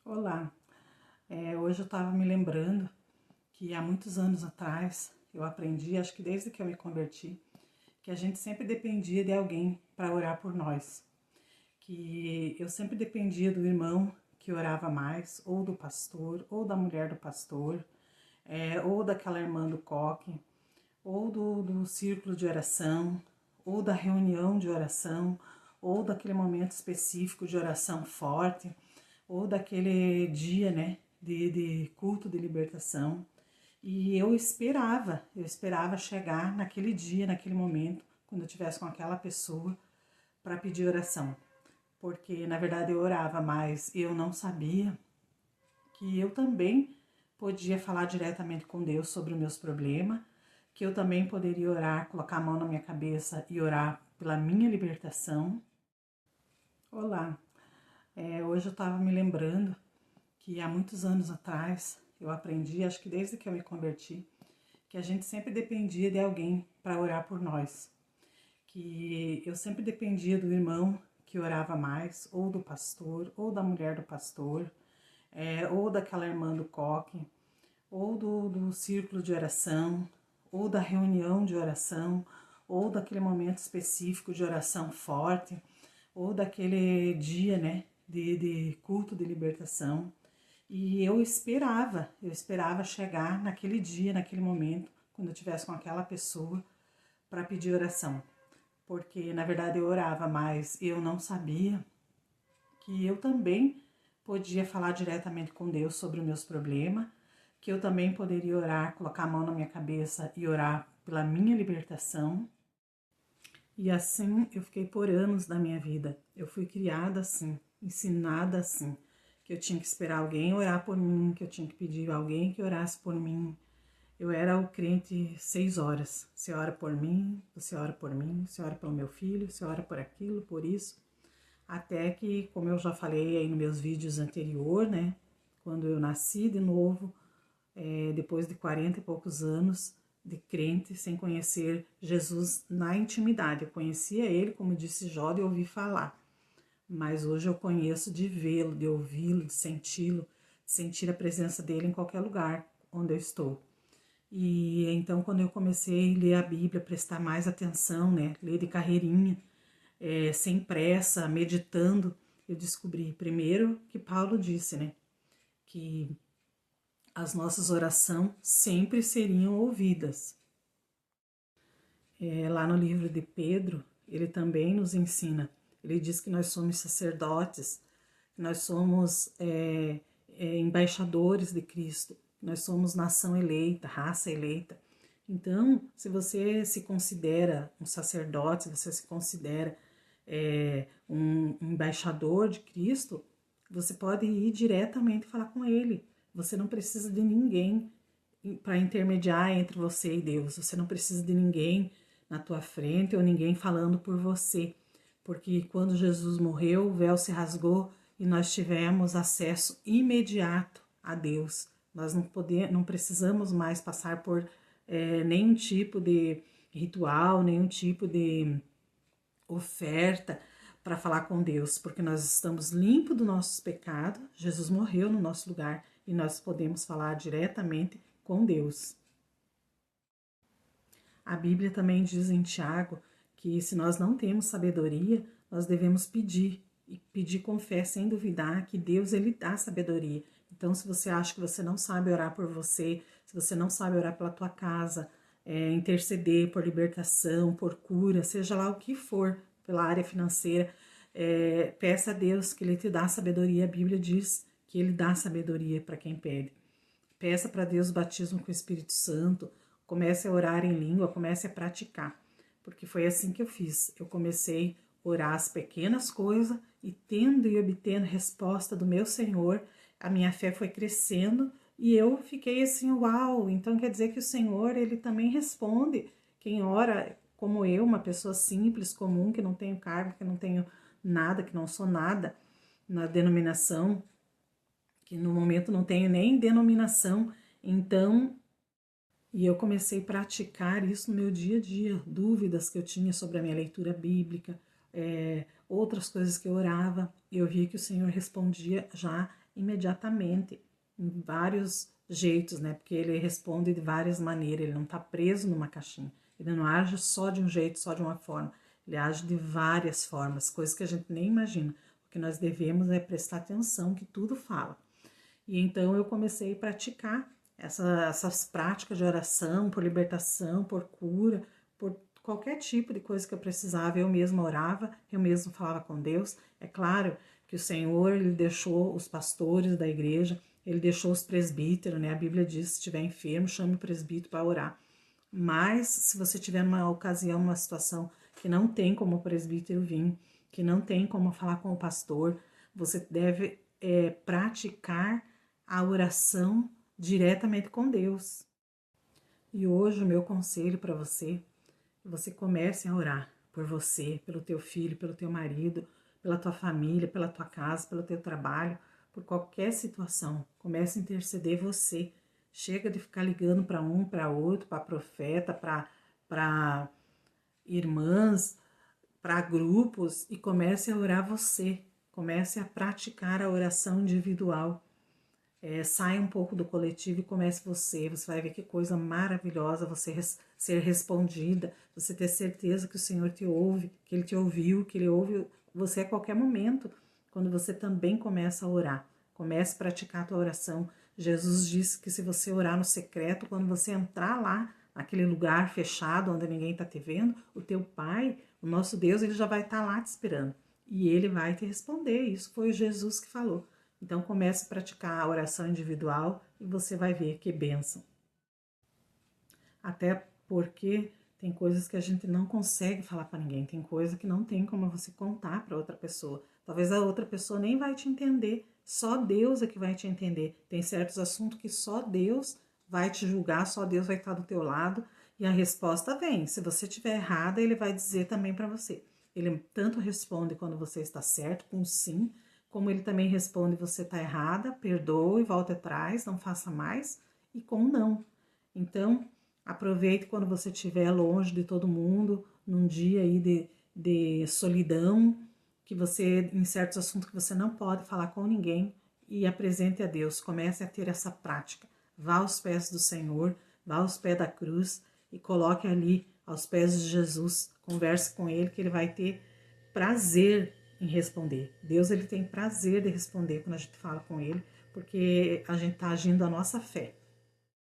Olá, hoje eu estava me lembrando que há muitos anos atrás eu aprendi, acho que desde que eu me converti, que a gente sempre dependia de alguém para orar por nós. Que eu sempre dependia do irmão que orava mais, ou do pastor, ou da mulher do pastor, ou daquela irmã do coque, ou do círculo de oração, ou da reunião de oração, ou daquele momento específico de oração forte, ou daquele dia, né, de culto de libertação. E eu esperava chegar naquele dia, naquele momento, quando eu estivesse com aquela pessoa para pedir oração. Porque na verdade eu orava, mas eu não sabia que eu também podia falar diretamente com Deus sobre os meus problemas, que eu também poderia orar, colocar a mão na minha cabeça e orar pela minha libertação. Olá, hoje eu estava me lembrando que há muitos anos atrás eu aprendi, acho que desde que eu me converti, que a gente sempre dependia de alguém para orar por nós. Que eu sempre dependia do irmão que orava mais, ou do pastor, ou da mulher do pastor, ou daquela irmã do coque, ou do círculo de oração, ou da reunião de oração, ou daquele momento específico de oração forte, ou daquele dia, né, de culto de libertação. E eu esperava chegar naquele dia, naquele momento, quando eu estivesse com aquela pessoa para pedir oração. Porque na verdade eu orava, mas eu não sabia que eu também podia falar diretamente com Deus sobre os meus problemas, que eu também poderia orar, colocar a mão na minha cabeça e orar pela minha libertação. E assim eu fiquei por anos da minha vida. Eu fui criada assim, ensinada assim, que eu tinha que esperar alguém orar por mim, que eu tinha que pedir alguém que orasse por mim. Eu era o crente 6 horas. Você ora por mim, você ora por mim, você ora pelo meu filho, você ora por aquilo, por isso. Até que, como eu já falei aí nos meus vídeos anterior, né? Quando eu nasci de novo, depois de 40 e poucos anos de crente, sem conhecer Jesus na intimidade. Eu conhecia ele, como disse Jó, de ouvir falar. Mas hoje eu conheço de vê-lo, de ouvi-lo, de senti-lo, de sentir a presença dele em qualquer lugar onde eu estou. E então, quando eu comecei a ler a Bíblia, prestar mais atenção, né? Ler de carreirinha, sem pressa, meditando, eu descobri primeiro que Paulo disse, né? Que as nossas orações sempre seriam ouvidas. Lá no livro de Pedro, ele também nos ensina. Ele diz que nós somos sacerdotes, que nós somos embaixadores de Cristo, que nós somos nação eleita, raça eleita. Então, se você se considera um sacerdote, se você se considera um embaixador de Cristo, você pode ir diretamente falar com Ele. Você não precisa de ninguém para intermediar entre você e Deus. Você não precisa de ninguém na tua frente ou ninguém falando por você. Porque quando Jesus morreu, o véu se rasgou e nós tivemos acesso imediato a Deus. Nós não precisamos mais passar por nenhum tipo de ritual, nenhum tipo de oferta para falar com Deus, porque nós estamos limpos do nosso pecado, Jesus morreu no nosso lugar e nós podemos falar diretamente com Deus. A Bíblia também diz em Tiago que se nós não temos sabedoria, nós devemos pedir, e pedir com fé, sem duvidar, que Deus ele dá sabedoria. Então, se você acha que você não sabe orar por você, se você não sabe orar pela tua casa, interceder por libertação, por cura, seja lá o que for, pela área financeira, peça a Deus que Ele te dá sabedoria. A Bíblia diz que Ele dá sabedoria para quem pede. Peça para Deus o batismo com o Espírito Santo, comece a orar em língua, comece a praticar, porque foi assim que eu fiz. Eu comecei a orar as pequenas coisas e tendo e obtendo resposta do meu Senhor, a minha fé foi crescendo e eu fiquei assim, uau, então quer dizer que o Senhor, ele também responde quem ora como eu, uma pessoa simples, comum, que não tenho cargo, que não tenho nada, que não sou nada na denominação, que no momento não tenho nem denominação, então, e eu comecei a praticar isso no meu dia a dia, dúvidas que eu tinha sobre a minha leitura bíblica, outras coisas que eu orava, eu via que o Senhor respondia já imediatamente, em vários jeitos, né? Porque ele responde de várias maneiras, ele não está preso numa caixinha. Ele não age só de um jeito, só de uma forma. Ele age de várias formas, coisas que a gente nem imagina. O que nós devemos é prestar atenção que tudo fala. E então eu comecei a praticar essas práticas de oração por libertação, por cura, por qualquer tipo de coisa que eu precisava. Eu mesma orava, eu mesma falava com Deus. É claro que o Senhor, ele deixou os pastores da igreja, ele deixou os presbíteros, né? A Bíblia diz, se estiver enfermo, chame o presbítero para orar. Mas se você tiver numa ocasião, numa situação que não tem como o presbítero vir, que não tem como falar com o pastor, você deve praticar a oração diretamente com Deus. E hoje o meu conselho para você, que você comece a orar por você, pelo teu filho, pelo teu marido, pela tua família, pela tua casa, pelo teu trabalho, por qualquer situação. Comece a interceder você. Chega de ficar ligando para um, para outro, para profeta, para irmãs, para grupos, e comece a orar você. Comece a praticar a oração individual. Saia um pouco do coletivo e comece você. Você vai ver que coisa maravilhosa você ser respondida, você ter certeza que o Senhor te ouve, que Ele te ouviu, que Ele ouve você a qualquer momento, quando você também começa a orar. Comece a praticar a tua oração. Jesus disse que se você orar no secreto, quando você entrar lá, naquele lugar fechado, onde ninguém está te vendo, o teu Pai, o nosso Deus, Ele já vai estar lá te esperando. E Ele vai te responder. Isso foi Jesus que falou. Então comece a praticar a oração individual e você vai ver que bênção. Até porque tem coisas que a gente não consegue falar para ninguém, tem coisa que não tem como você contar para outra pessoa. Talvez a outra pessoa nem vai te entender, só Deus é que vai te entender. Tem certos assuntos que só Deus vai te julgar, só Deus vai estar do teu lado e a resposta vem. Se você estiver errada, Ele vai dizer também para você. Ele tanto responde quando você está certo, com sim, como Ele também responde, você está errada, perdoe, volte atrás, não faça mais, e com não. Então, aproveite quando você estiver longe de todo mundo, num dia aí de solidão, que você, em certos assuntos que você não pode falar com ninguém, e apresente a Deus. Comece a ter essa prática. Vá aos pés do Senhor, vá aos pés da cruz e coloque ali aos pés de Jesus. Converse com Ele, que Ele vai ter prazer em responder. Deus, Ele tem prazer de responder quando a gente fala com Ele, porque a gente está agindo a nossa fé.